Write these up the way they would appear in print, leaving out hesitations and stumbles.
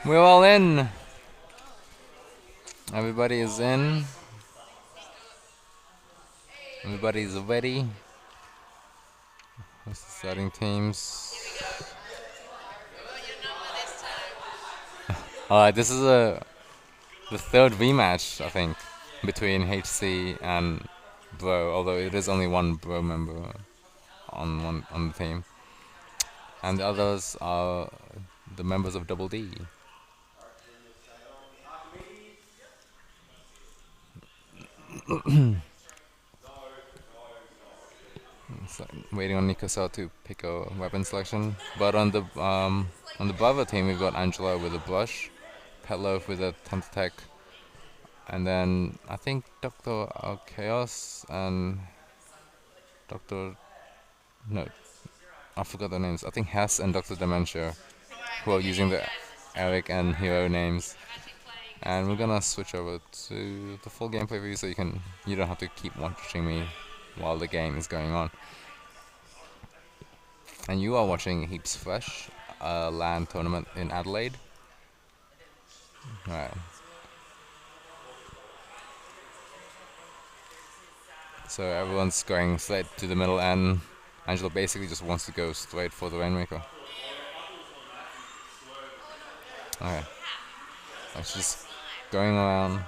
We're all in. Everybody is in. Everybody's ready. What's the starting teams? Alright, this is the third rematch, I think, between HC and Bro, although it is only one Bro member on the team. And the others are the members of Double D. So, waiting on Nicosar to pick a weapon selection. But on the Bravo team, we've got Angela with a brush, Petloaf with a Tentactech, and then I think Dr. Chaos and Dr. No, I forgot their names. I think Hess and Dr. Dementia, who are using the Eric and Hiero names. And we're gonna switch over to the full gameplay view so you don't have to keep watching me while the game is going on. And you are watching Heaps Fresh, a LAN tournament in Adelaide. Right. So everyone's going straight to the middle, and Angela basically just wants to go straight for the Rainmaker. Okay. She's just going around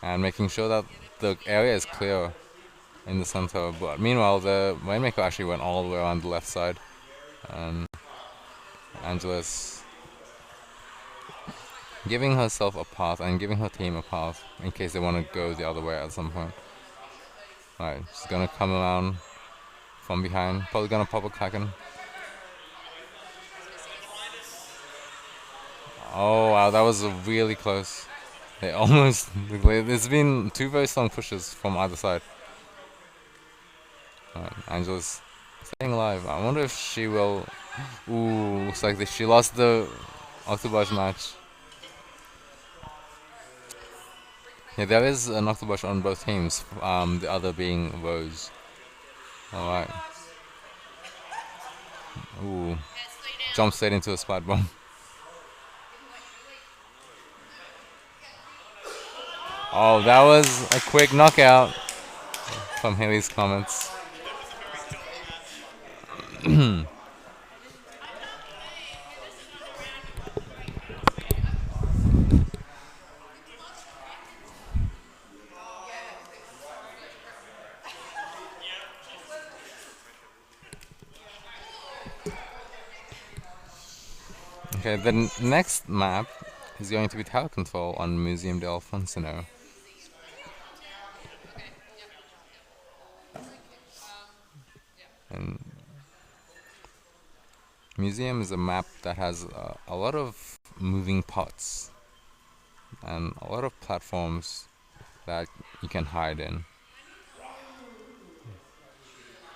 and making sure that the area is clear in the center. But meanwhile, the Rainmaker actually went all the way around the left side, and Angela's giving herself a path and giving her team a path in case they want to go the other way at some point. Alright, she's gonna come around from behind, probably gonna pop a Kraken. Oh wow, that was really close. They almost... There's been two very strong pushes from either side. Angela's staying alive. I wonder if she will... Ooh, looks like she lost the Octobrush match. Yeah, there is an Octobrush on both teams, the other being Rose. Alright. Ooh. Jump straight into a splat bomb. Oh, that was a quick knockout from Hayley's Comets. Okay, the next map is going to be Tower Control on Museum del Alfonsino. And Museum is a map that has a lot of moving parts and a lot of platforms that you can hide in.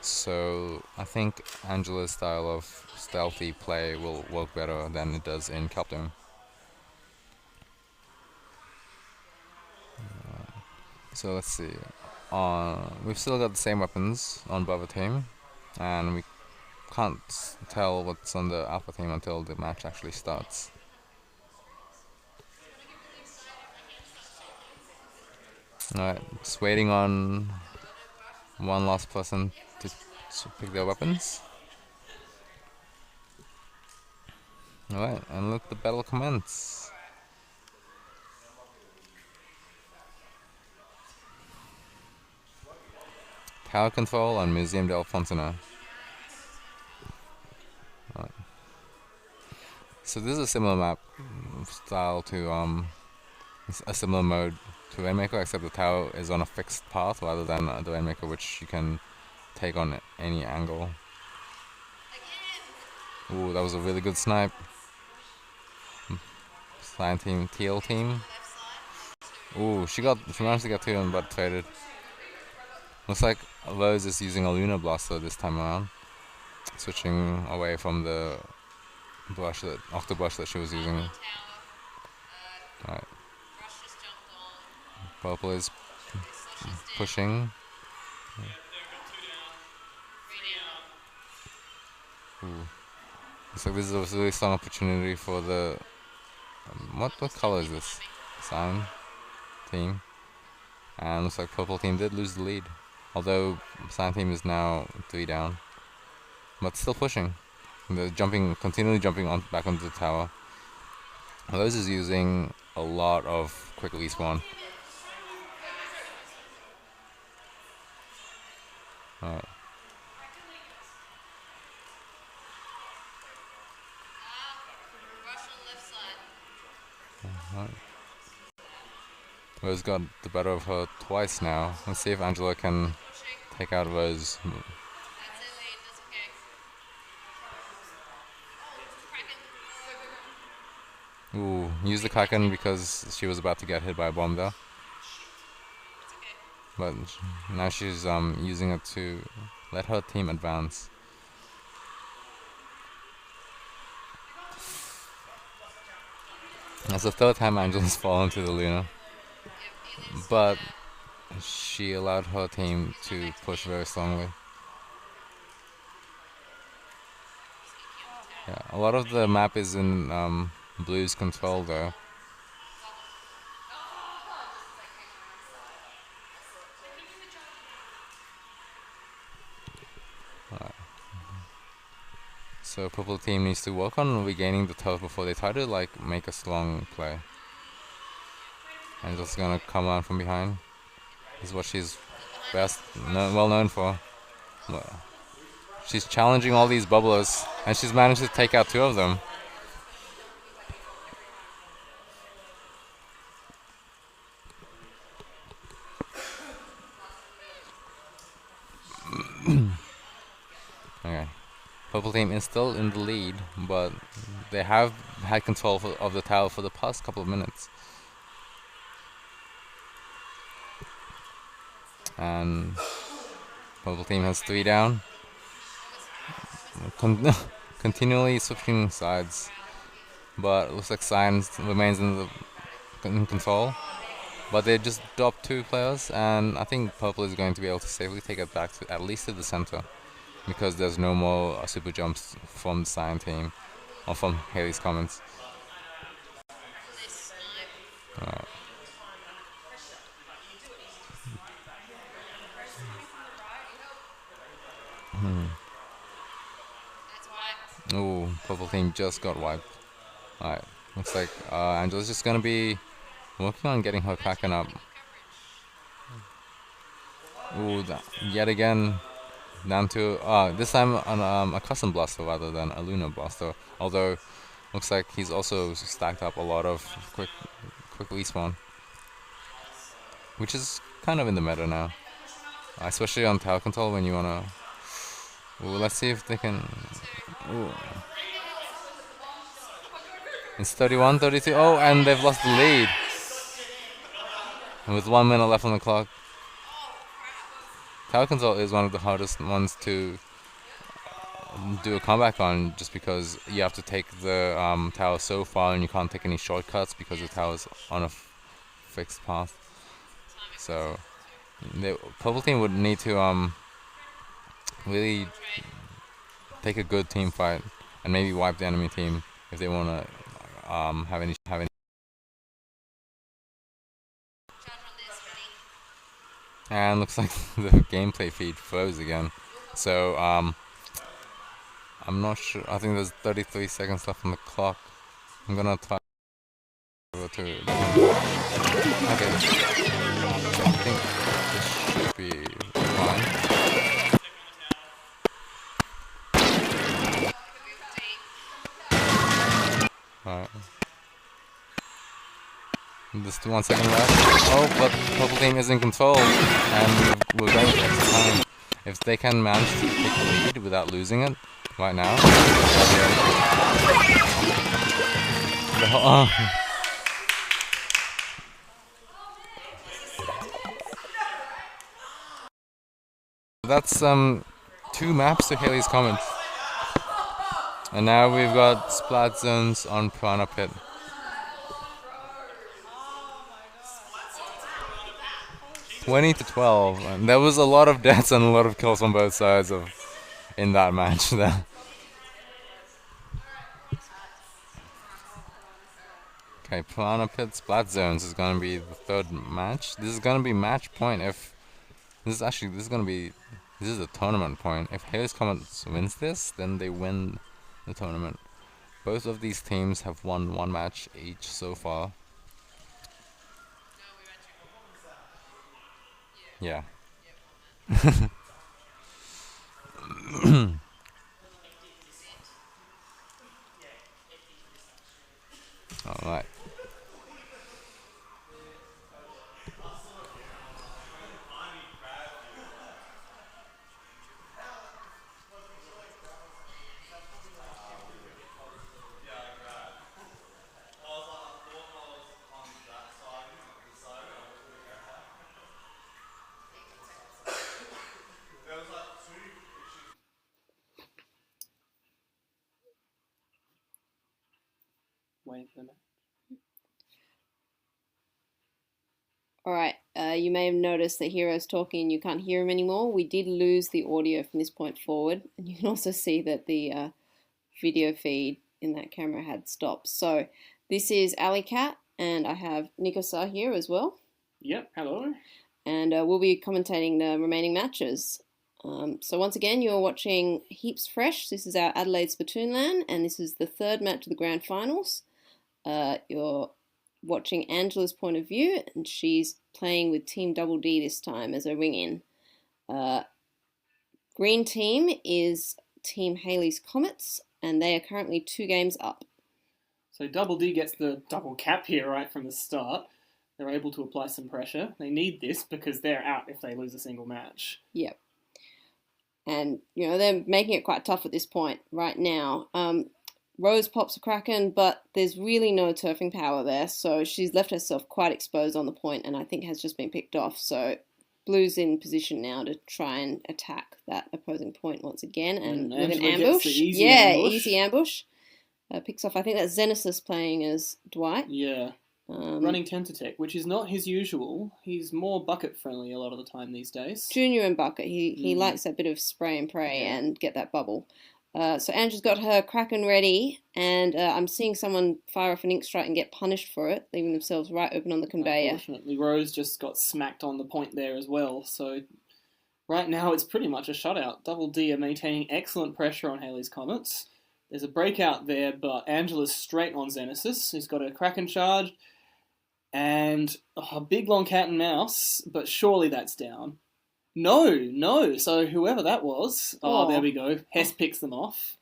So I think Angela's style of stealthy play will work better than it does in Captain. So let's see. We've still got the same weapons on Bravo team, and we can't tell what's on the Alpha team until the match actually starts. Alright, just waiting on one last person to pick their weapons. Alright, and let the battle commence. Tower Control on Museum del Alfonsino. Right. So this is a similar map style to a similar mode to Rainmaker, except the tower is on a fixed path rather than the Rainmaker, which you can take on any angle. Ooh, that was a really good snipe. Cyan team, teal team. Ooh, she managed to get two on but traded. Looks like Rose is using a Lunar Blaster this time around, switching away from the Octobrush that she was using. Alright. Purple is pushing. Ooh. So this is a really strong opportunity for the what color is this? Cyan team. And looks like purple team did lose the lead. Although cyan team is now 3 down. But still pushing. They're continually jumping back onto the tower. Those is using a lot of quick respawn. Alright. Rose got the better of her twice now. Let's see if Angela can take out Rose. Ooh, use the Kraken because she was about to get hit by a bomb there. But now she's using it to let her team advance. That's the third time Angela's fallen to the Luna. But she allowed her team to push very strongly. Yeah, a lot of the map is in Blue's control though. So purple team needs to work on regaining the turf before they try to make a strong play. And just gonna come on from behind. This is what she's well known for. She's challenging all these bubblers, and she's managed to take out 2 of them. Okay. Purple team is still in the lead, but they have had control of the tower for the past couple of minutes. And purple team has 3 down. Continually switching sides, but it looks like cyan remains in control. But they just dropped 2 players, and I think purple is going to be able to safely take it back to at least to the center, because there's no more super jumps from the cyan team or from Hayley's Comets. Ooh, purple team just got wiped. Alright, looks like Angela's just gonna be working on getting her Kraken up. Ooh, yet again down to this time on a custom blaster rather than a lunar blaster. Although looks like he's also stacked up a lot of quick respawn, which is kind of in the meta now, especially on tower control when you wanna. Ooh, let's see if they can. Ooh. It's 31-32. Oh, and they've lost the lead. And with 1 minute left on the clock. Tower control is one of the hardest ones to do a comeback on, just because you have to take the tower so far and you can't take any shortcuts because the tower's on a fixed path. So the purple team would need to really take a good team fight and maybe wipe the enemy team if they want to have any. And looks like the gameplay feed froze again. So I'm not sure. I think there's 33 seconds left on the clock. I'm gonna try over to. Okay. I think this should be fine. Alright. Just 1 second left. Oh, but purple team is in control, and we're going to extra time. If they can manage to take the lead without losing it right now, that's 2 maps to Hayley's Comets, and now we've got splat zones on Piranha Pit. (20-12). And there was a lot of deaths and a lot of kills on both sides in that match there. Okay, Piranha Pit Splat Zones is gonna be the third match. This is gonna be match point if this is a tournament point. If Hayes Comets wins this, then they win the tournament. Both of these teams have won one match each so far. Yeah. Alright. Wait for a minute. Alright, you may have noticed that Hero's talking and you can't hear him anymore. We did lose the audio from this point forward, and you can also see that the video feed in that camera had stopped. So this is Alecat, and I have Nicosar here as well. Yep, hello. And we'll be commentating the remaining matches. So once again, you're watching Heaps Fresh. This is our Adelaide Splatoon LAN, and this is the third match of the grand finals. You're watching Angela's point of view, and she's playing with Team Double D this time as a ring-in. Green team is Team Hayley's Comets, and they are currently 2 games up. So Double D gets the double cap here right from the start. They're able to apply some pressure. They need this because they're out if they lose a single match. Yep. And, you know, they're making it quite tough at this point right now. Rose pops a Kraken, but there's really no turfing power there, so she's left herself quite exposed on the point and I think has just been picked off. So Blue's in position now to try and attack that opposing point once again, and with an ambush. Easy ambush. Picks off, I think that's Xenesis playing as Dwight. Yeah. Running Tentatek, which is not his usual. He's more bucket friendly a lot of the time these days. Junior and bucket. He likes that bit of spray and pray and get that bubble. So Angela's got her Kraken ready, and I'm seeing someone fire off an ink strike and get punished for it, leaving themselves right open on the conveyor. Unfortunately, Rose just got smacked on the point there as well, so right now it's pretty much a shutout. Double D are maintaining excellent pressure on Hayley's Comets. There's a breakout there, but Angela's straight on Xenesis, who's got a Kraken charge, and a big long cat and mouse, but surely that's down. No. So whoever that was, there we go. Hess picks them off.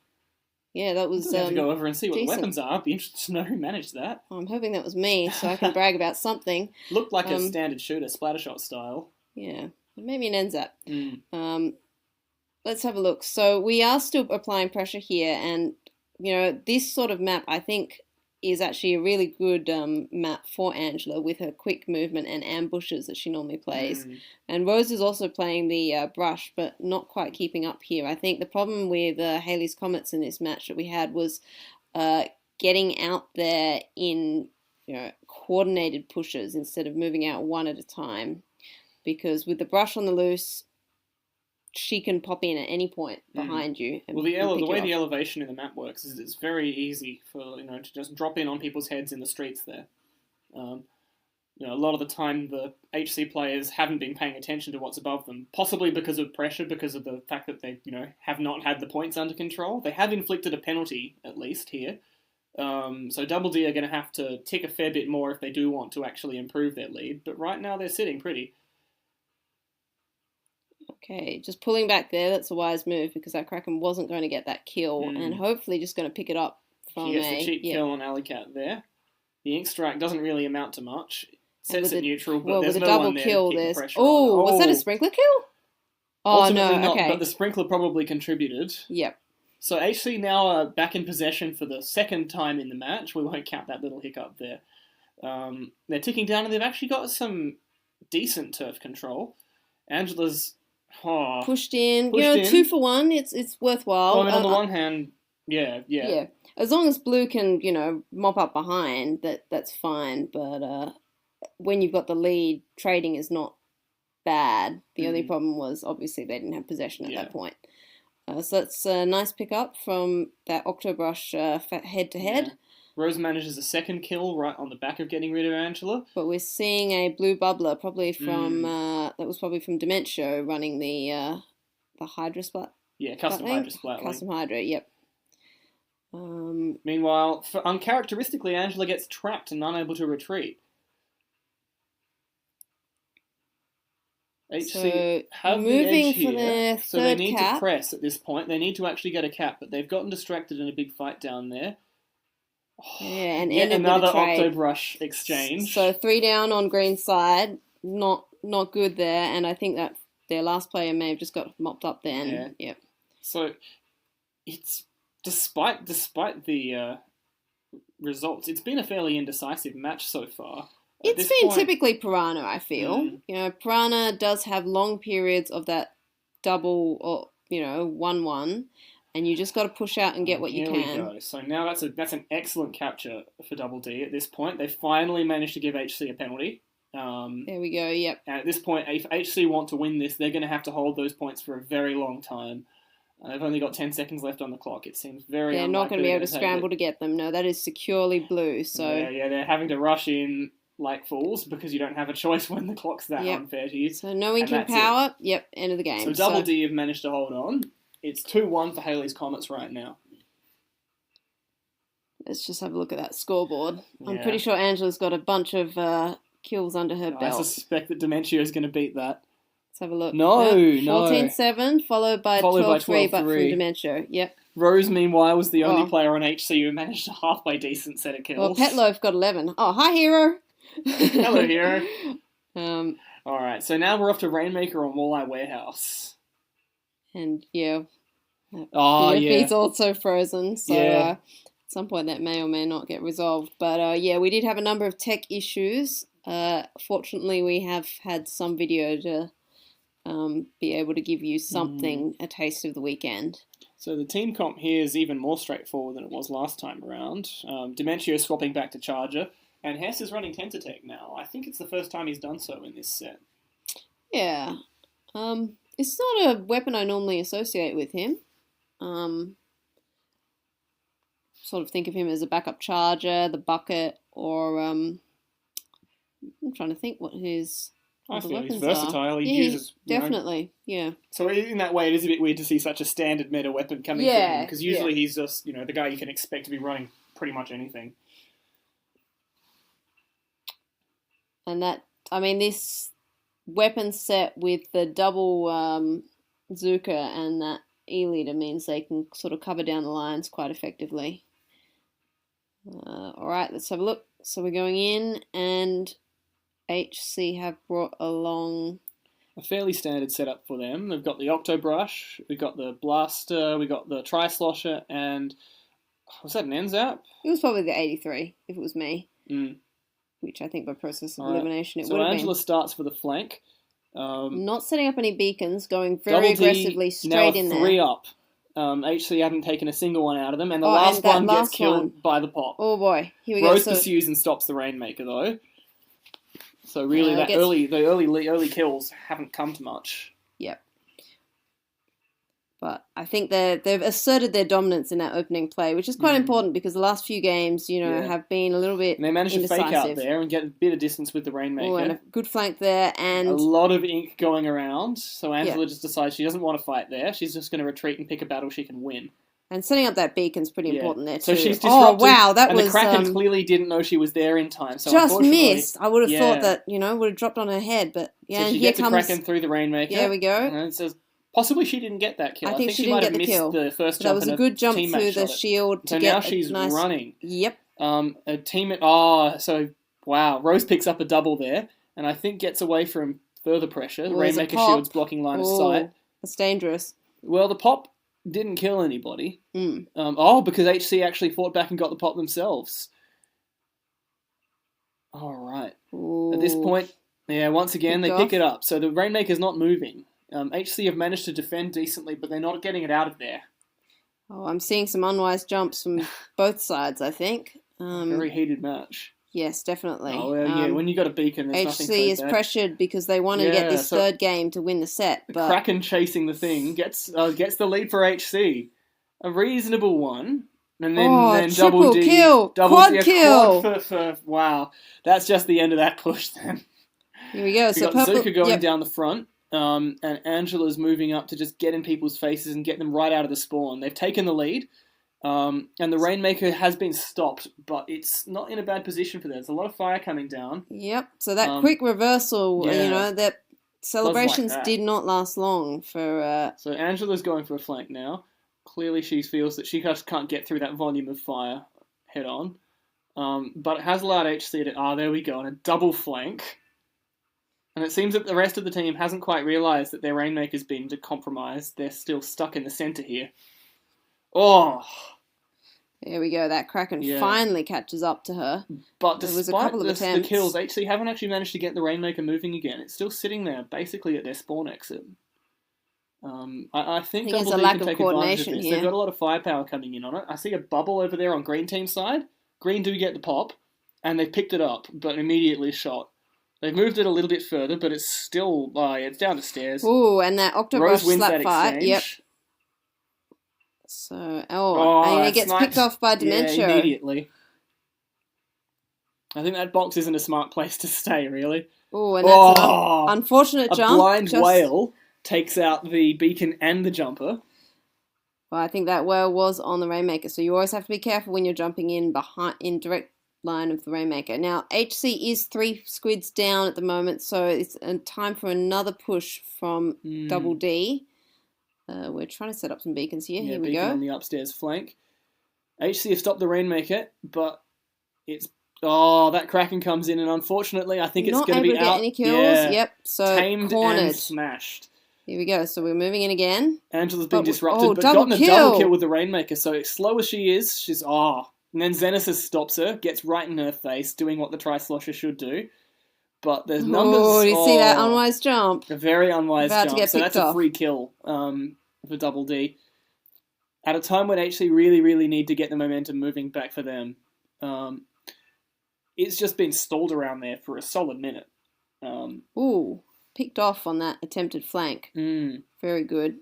Yeah, that was. We have to go over and see what decent. the weapons are. I'd be interested to know who managed that. I'm hoping that was me, so I can brag about something. Looked like a standard shooter, splattershot style. Yeah, maybe an NZAP. Let's have a look. So we are still applying pressure here, and you know this sort of map, I think, is actually a really good map for Angela with her quick movement and ambushes that she normally plays. And Rose is also playing the brush, but not quite keeping up here. I think the problem with Hayley's Comets in this match that we had was getting out there in coordinated pushes instead of moving out one at a time. Because with the brush on the loose, she can pop in at any point behind you. And well, the way the elevation in the map works is it's very easy for to just drop in on people's heads in the streets there. A lot of the time the HC players haven't been paying attention to what's above them, possibly because of pressure, because of the fact that they have not had the points under control. They have inflicted a penalty at least here, so Double D are going to have to tick a fair bit more if they do want to actually improve their lead. But right now they're sitting pretty. Okay, just pulling back there, that's a wise move because that Kraken wasn't going to get that kill and hopefully just going to pick it up from He gets the cheap kill on Alecat there. The ink strike doesn't really amount to much. Sets it neutral, but there's no one there to keep the pressure on. Oh, was that a sprinkler kill? Oh, ultimately no, not, okay. But the sprinkler probably contributed. Yep. So HC now are back in possession for the second time in the match. We won't count that little hiccup there. They're ticking down and they've actually got some decent turf control. Angela's pushed in. 2 for 1. It's worthwhile. Well, on the one hand, yeah. As long as Blue can, mop up behind, that's fine. But when you've got the lead, trading is not bad. The only problem was obviously they didn't have possession at that point. So that's a nice pickup from that Octobrush head to head. Rose manages a second kill right on the back of getting rid of Angela. But we're seeing a blue bubbler, probably from that was probably from Dementio running the Hydra Splat. Yeah, custom Hydra Splat. Custom Hydra, yep. Meanwhile, uncharacteristically, Angela gets trapped and unable to retreat. HC have the edge here, so they need to press at this point. They need to actually get a cap, but they've gotten distracted in a big fight down there. Yeah, and yet another Octobrush exchange. So 3 down on green side, not good there, and I think that their last player may have just got mopped up then. Yeah. Yep. So it's despite the results, it's been a fairly indecisive match so far. It's been typically Piranha, I feel. You know, Piranha does have long periods of that double or 1-1. And you just got to push out and get what you can. Here we go. So now that's an excellent capture for Double D at this point. They finally managed to give HC a penalty. There we go, yep. And at this point, if HC want to win this, they're going to have to hold those points for a very long time. They've only got 10 seconds left on the clock. It seems very They're not going to be able to scramble to get them. No, that is securely blue. So Yeah, they're having to rush in like fools because you don't have a choice when the clock's that unfair to you. So no inking power, end of the game. So Double D have managed to hold on. It's 2-1 for Hayley's Comets right now. Let's just have a look at that scoreboard. Yeah. I'm pretty sure Angela's got a bunch of kills under her belt. I suspect that Dementio is going to beat that. Let's have a look. No. 14-7, followed by 12-3, but from Dementio. Yep. Rose, meanwhile, was the only player on HC who managed a halfway decent set of kills. Well, Petloaf got 11. Oh, hi, Hiero. Hello, Hiero. All right, so now we're off to Rainmaker on Walleye Warehouse. And yeah, he's also frozen. So at some point that may or may not get resolved. But we did have a number of tech issues. Fortunately, we have had some video to be able to give you something, a taste of the weekend. So the team comp here is even more straightforward than it was last time around. Dementio swapping back to Charger, and Hess is running Tensatech now. I think it's the first time he's done so in this set. Yeah. It's not a weapon I normally associate with him. Sort of think of him as a backup charger, the bucket, or I'm trying to think what his I feel he's versatile. He uses definitely, So in that way, it is a bit weird to see such a standard meta weapon coming from him because usually he's just the guy you can expect to be running pretty much anything. And this weapon set with the double Zuka and that E-leader means they can sort of cover down the lines quite effectively. Alright, let's have a look. So we're going in, and HC have brought along a fairly standard setup for them. They've got the Octobrush, we've got the Blaster, we've got the Tri-Slosher, and was that an NZAP? It was probably the 83, if it was me. Which I think by process of elimination it would have been. So Angela starts for the flank. Not setting up any beacons, going very aggressively straight in there. 3 up. HC hadn't taken a single one out of them, and the last one gets killed by the pop. Oh boy, here we go. Rose pursues and stops the Rainmaker though. So really, the early kills haven't come to much. Yep. But I think they've asserted their dominance in that opening play, which is quite important because the last few games, have been a little bit and they managed indecisive. to fake out there and get a bit of distance with the Rainmaker. Oh, and a good flank there, and a lot of ink going around. So Angela just decides she doesn't want to fight there. She's just going to retreat and pick a battle she can win. And setting up that beacon's pretty important there too. So she's disrupted. Oh wow, that and was. The Kraken clearly didn't know she was there in time. So just missed. I would have thought that would have dropped on her head, but so she gets a Kraken through the Rainmaker. There we go. And it says possibly she didn't get that kill. I think she might didn't have get the missed kill. the first jump. That was a good jump through the shield to get. So now she's running. Yep. A teammate. So wow, Rose picks up a double there, and I think gets away from further pressure. The Rainmaker shield's blocking line of sight. That's dangerous. Well, the pop didn't kill anybody. Because HC actually fought back and got the pop themselves. All right. At this point, once again, they pick it up. So the Rainmaker's not moving. HC have managed to defend decently, but they're not getting it out of there. Oh, I'm seeing some unwise jumps from both sides, I think. Very heated match. Yes, definitely. Oh, well, when you got a beacon, there's nothing HC is pressured because they want to get this third game to win the set. But Kraken chasing the thing gets the lead for HC. A reasonable one. And then triple double D, kill, quad kill. Quad for wow. That's just the end of that push then. Here we go. We got Zuka going down the front, and Angela's moving up to just get in people's faces and get them right out of the spawn. They've taken the lead, and the Rainmaker has been stopped, but it's not in a bad position for them. There's a lot of fire coming down. Yep. So that quick reversal, that celebrations like that. did not last long for... So Angela's going for a flank now. Clearly she feels that she just can't get through that volume of fire head on. But it has allowed HC to... there we go, on a double flank. And it seems that the rest of the team hasn't quite realised that their Rainmaker's been compromised. They're still stuck in the centre here. Oh! There we go. That Kraken finally catches up to her. But there despite was a couple of the kills, HC haven't actually managed to get the Rainmaker moving again. It's still sitting there, basically at their spawn exit. I think there's Double a D lack can of take advantage of coordination this. here. They've got a lot of firepower coming in on it. I see a bubble over there on Green Team's side. Green do get the pop, and they've picked it up, but immediately shot. They've moved it a little bit further, but it's still... it's down the stairs. Ooh, and that Octobrush Rose wins slap that fight. exchange. Yep. So, and it gets picked off by Dementia. Yeah, immediately. I think that box isn't a smart place to stay, really. Ooh, and that's an unfortunate jump. A blind whale takes out the beacon and the jumper. Well, I think that whale was on the Rainmaker, so you always have to be careful when you're jumping in direct line of the Rainmaker. Now, HC is 3 squids down at the moment, so it's time for another push from Double D. We're trying to set up some beacons here. Here we beacon go. On the upstairs flank. HC have stopped the Rainmaker, but it's... that Kraken comes in, and unfortunately, I think it's going to be out. Not able to get any kills. Yeah. Yep, so tamed cornered. And smashed. Here we go. So we're moving in again. Angela's been disrupted, but gotten a double kill with the Rainmaker. So slow as she is, she's and then Xenesis stops her, gets right in her face, doing what the Tri-Slosher should do. But there's numbers. Oh, do you see that unwise jump? A very unwise About jump. To get so that's off. A free kill for Double D. At a time when HC really, really need to get the momentum moving back for them. It's just been stalled around there for a solid minute. Ooh, picked off on that attempted flank. Very good.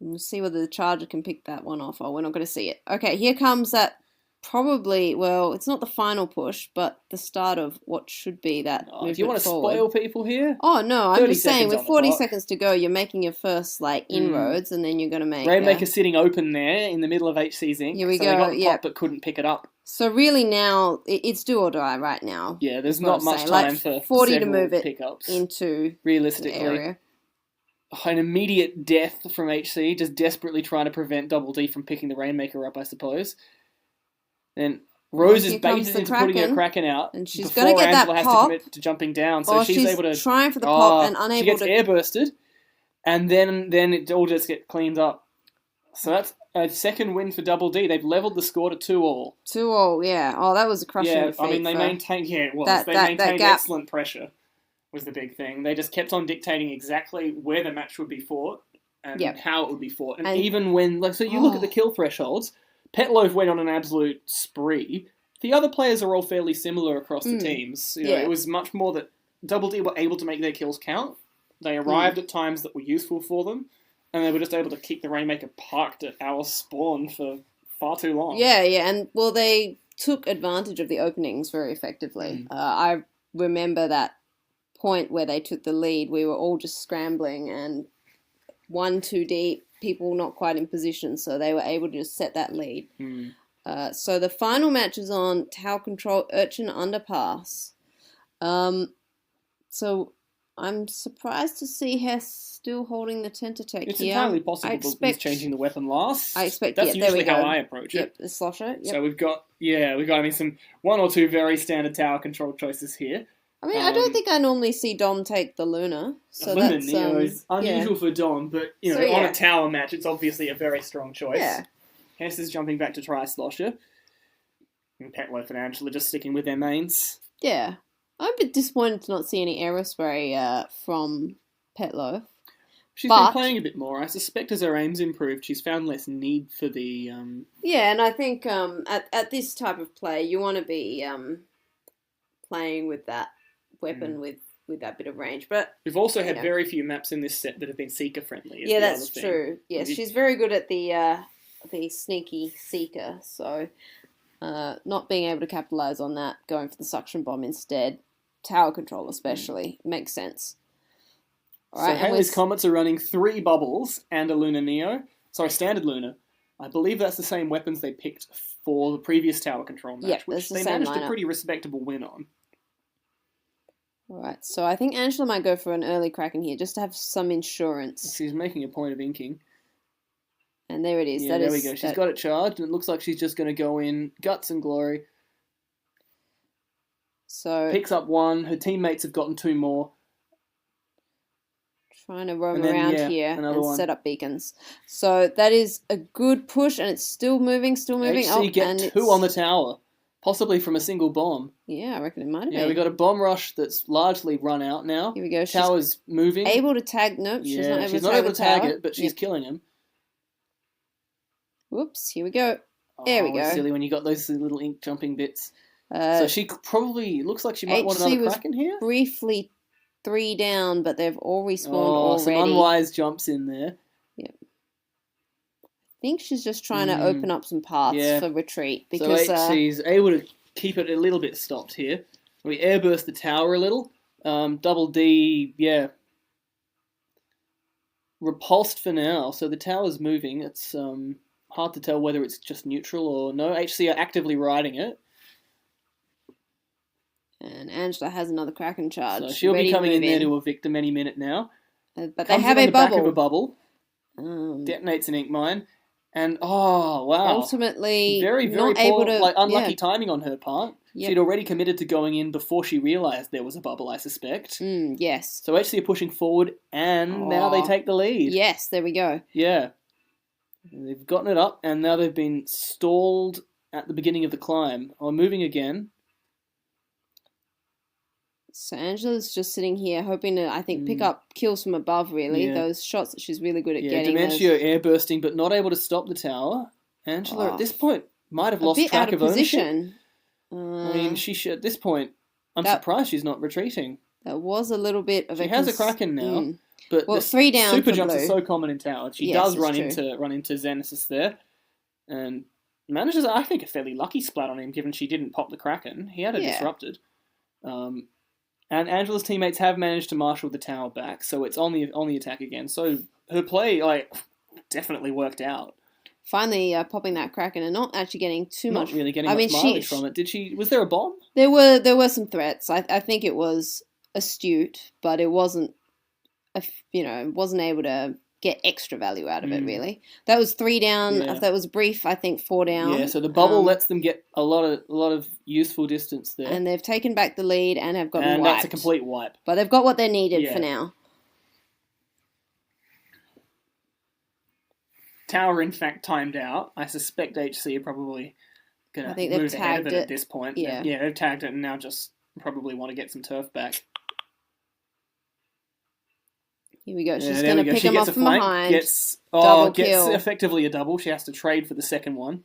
We'll see whether the Charger can pick that one off. Oh, we're not going to see it. Okay, here comes that probably, well, it's not the final push, but the start of what should be that movement if you want to forward. spoil people here? Oh, no, I'm just saying, with 40 clock. seconds to go, you're making your first, inroads, and then you're going to make... Rainmaker sitting open there in the middle of HC's ink. Here we go, They got the pop but couldn't pick it up. So really now, it's do or die right now. Yeah, there's not much time for 40 to move it pickups. Into realistically. the area. An immediate death from HC, just desperately trying to prevent Double D from picking the Rainmaker up, I suppose. Then Rose is baited into putting her Kraken out, and she's going to get Angela that has pop. To commit to jumping down, so she's able to trying for the pop and unable she gets to airbursted, and then it all just gets cleaned up. So that's a second win for Double D. They've leveled the score to 2-2. 2-2, yeah. Oh, that was a crushing defeat. I mean, they maintained. Yeah, it was. They maintained excellent pressure. Was the big thing. They just kept on dictating exactly where the match would be fought and how it would be fought. And even when, so you look at the kill thresholds, Petloaf went on an absolute spree. The other players are all fairly similar across the teams. You know, it was much more that Double D were able to make their kills count. They arrived at times that were useful for them, and they were just able to keep the Rainmaker parked at our spawn for far too long. Yeah, and well, they took advantage of the openings very effectively. I remember that point where they took the lead. We were all just scrambling and 1-2 deep, people not quite in position, so they were able to just set that lead. So the final match is on Tower Control Urchin Underpass. So I'm surprised to see Hess still holding the Tentatek It's here. entirely possible that he's changing the weapon last. I expect that's there we usually go. how I approach it. Yep, the slosher. Yep. So we've got some one or two very standard tower control choices here. I mean, I don't think I normally see Dom take the Luna, so Luna, that's is unusual for Dom, but on a tower match, it's obviously a very strong choice. Yeah. Hess is jumping back to try Slosher. And Petloaf and Angela just sticking with their mains. Yeah. I'm a bit disappointed to not see any Aerospray from Petloaf. She's been playing a bit more. I suspect as her aim's improved, she's found less need for the... Yeah, and I think at this type of play, you want to be playing with that weapon with that bit of range. But we've also had very few maps in this set that have been Seeker friendly. Yeah, that's true. Yes, she's very good at the the sneaky seeker, so not being able to capitalize on that, going for the suction bomb instead, tower control especially, makes sense. All right, so Hayley's Comets are running 3 bubbles and a Lunar Neo. Sorry, standard Lunar. I believe that's the same weapons they picked for the previous tower control match, which they managed a pretty respectable win on. All right, so I think Angela might go for an early Kraken here, just to have some insurance. She's making a point of inking. And there it is. Yeah, there we go. She's got it charged, and it looks like she's just going to go in Guts and Glory. So picks up 1. Her teammates have gotten 2 more. Trying to roam around here and set up beacons. So that is a good push, and it's still moving, HC get 2 on the tower, possibly from a single bomb. Yeah, I reckon it might have been. Yeah, we got a bomb rush that's largely run out now. Here we go. Tower's moving. Able to tag. Nope, she's not able to tag it, but she's killing him. Whoops, here we go. There we go. It's silly when you got those little ink jumping bits. So she probably looks like she might want another Kraken here. Briefly 3 down, but they've all respawned already. Some unwise jumps in there. Yep. I think she's just trying to open up some paths for retreat. Because so she's able to keep it a little bit stopped here. We airburst the tower a little. Double D, repulsed for now. So the tower's moving. It's hard to tell whether it's just neutral or no. HC are actively riding it. And Angela has another Kraken charge. So she'll be coming in there to evict them any minute now. But they have a bubble. Back of a bubble. Detonates an ink mine. And, wow. Ultimately, very, very not poor, able to, unlucky timing on her part. Yep. She'd already committed to going in before she realised there was a bubble, I suspect. Yes. So HC are pushing forward, and now they take the lead. Yes, there we go. Yeah. They've gotten it up, and now they've been stalled at the beginning of the climb. Moving again. So Angela's just sitting here hoping to, I think, pick up kills from above, really. Yeah. Those shots that she's really good at getting. Dementio airbursting, but not able to stop the tower. Angela, at this point, might have lost track of ownership. I mean, at this point, I'm surprised she's not retreating. That was a little bit of She has a Kraken now. But 3 down super for jumps blue. are so common in tower. She does run into Xenesis there. And manages, I think, a fairly lucky splat on him, given she didn't pop the Kraken. He had it disrupted. And Angela's teammates have managed to marshal the tower back, so it's on the attack again. So her play, definitely worked out. Finally popping that Kraken and not actually getting too much. Not really getting much mileage from it. Did she? Was there a bomb? There were some threats. I think it was astute, but it wasn't. Wasn't able to get extra value out of it, really. That was 3 down. Yeah. That was brief, I think, 4 down. Yeah, so the bubble lets them get a lot of useful distance there. And they've taken back the lead and have gotten wiped. And that's a complete wipe. But they've got what they needed for now. Tower, in fact, timed out. I suspect HC are probably going to move ahead of it at this point. Yeah, they've tagged it and now just probably want to get some turf back. Here we go. She's going to pick him off from behind. Gets effectively a double. She has to trade for the second one.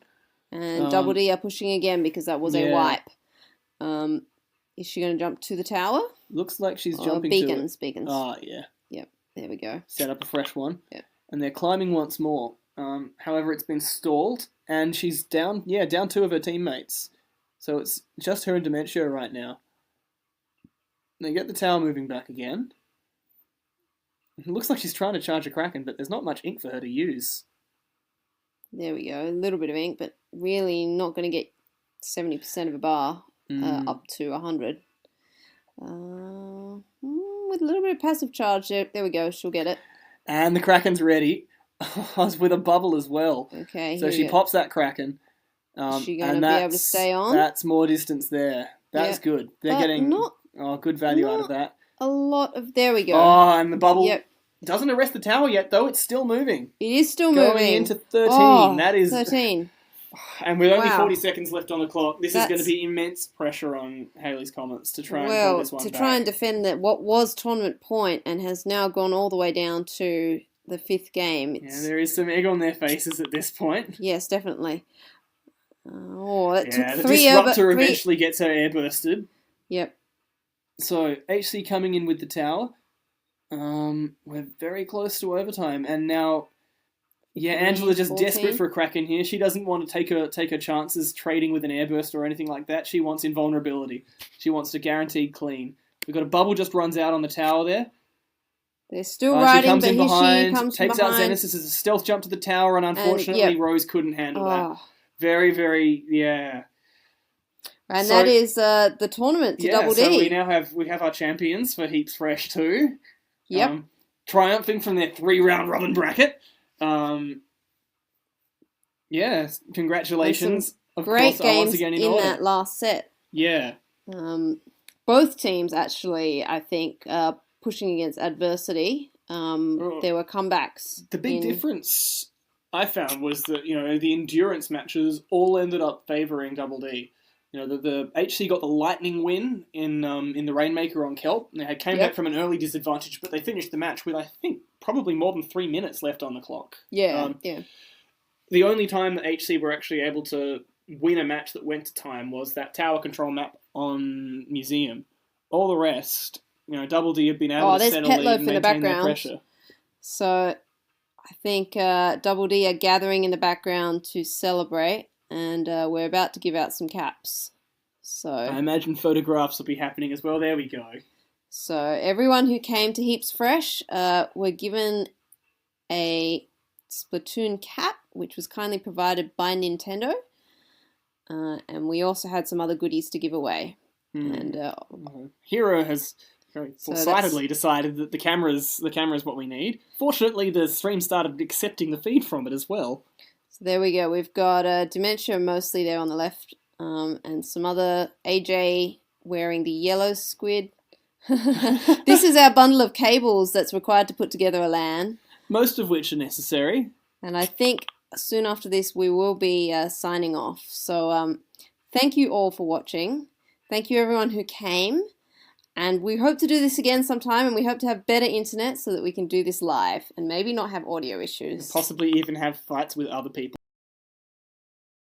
And Double D are pushing again because that was a wipe. Is she going to jump to the tower? Looks like she's jumping beacons, to it. Beacons. Oh, yeah. Yep, there we go. Set up a fresh one. Yep. And they're climbing once more. However, it's been stalled, and she's down 2 of her teammates. So it's just her and Dementio right now. They get the tower moving back again. It looks like she's trying to charge a Kraken, but there's not much ink for her to use. There we go. A little bit of ink, but really not going to get 70% of a bar up to 100. With a little bit of passive charge, there we go. She'll get it. And the Kraken's ready. With a bubble as well. Okay. So she pops that Kraken. Is she going to be able to stay on? That's more distance there. That's good. They're getting good value out of that. A lot of... There we go. Oh, and the bubble doesn't arrest the tower yet, though. It's still moving. It is still moving. Going into 13. That is... 13. And with only 40 seconds left on the clock, this is going to be immense pressure on Hayley's Comets to try and pull this one back. To try and defend what was tournament point and has now gone all the way down to the 5th game. There is some egg on their faces at this point. Yes, definitely. That took the disruptor eventually gets her airbursted. Yep. So, HC coming in with the tower. We're very close to overtime, and now Yeah, Angela's just 14. desperate for a crack in here. She doesn't want to take her chances trading with an airburst or anything like that. She wants invulnerability. She wants to guaranteed clean. We've got a bubble just runs out on the tower there. They're still riding, she comes but in here behind, she comes takes from out behind. Xenesis as a stealth jump to the tower, and unfortunately Rose couldn't handle that. Very, very, yeah. And so, that is the tournament to Double D. So we have our champions for Heaps Fresh too. Yep. Triumphing from their 3-round robin bracket. Congratulations. Great games in that last set. Yeah. Both teams actually, I think, pushing against adversity. There were comebacks. The big difference I found was that, the endurance matches all ended up favouring Double D. The HC got the lightning win in the Rainmaker on Kelp. They came back from an early disadvantage, but they finished the match with, I think, probably more than 3 minutes left on the clock. Yeah. The only time that HC were actually able to win a match that went to time was that tower control map on Museum. All the rest, Double D have been able to settle lead and maintain their pressure. So I think Double D are gathering in the background to celebrate, and we're about to give out some caps. So I imagine photographs will be happening as well. There we go. So everyone who came to Heaps Fresh were given a Splatoon cap, which was kindly provided by Nintendo. And we also had some other goodies to give away. And Hiero has very foresightedly decided that the camera's what we need. Fortunately, the stream started accepting the feed from it as well. So there we go. We've got Dementia mostly there on the left, and some other AJ wearing the yellow squid. This is our bundle of cables that's required to put together a LAN. Most of which are necessary. And I think soon after this we will be signing off. So thank you all for watching. Thank you everyone who came. And we hope to do this again sometime, and we hope to have better internet so that we can do this live and maybe not have audio issues. Possibly even have fights with other people.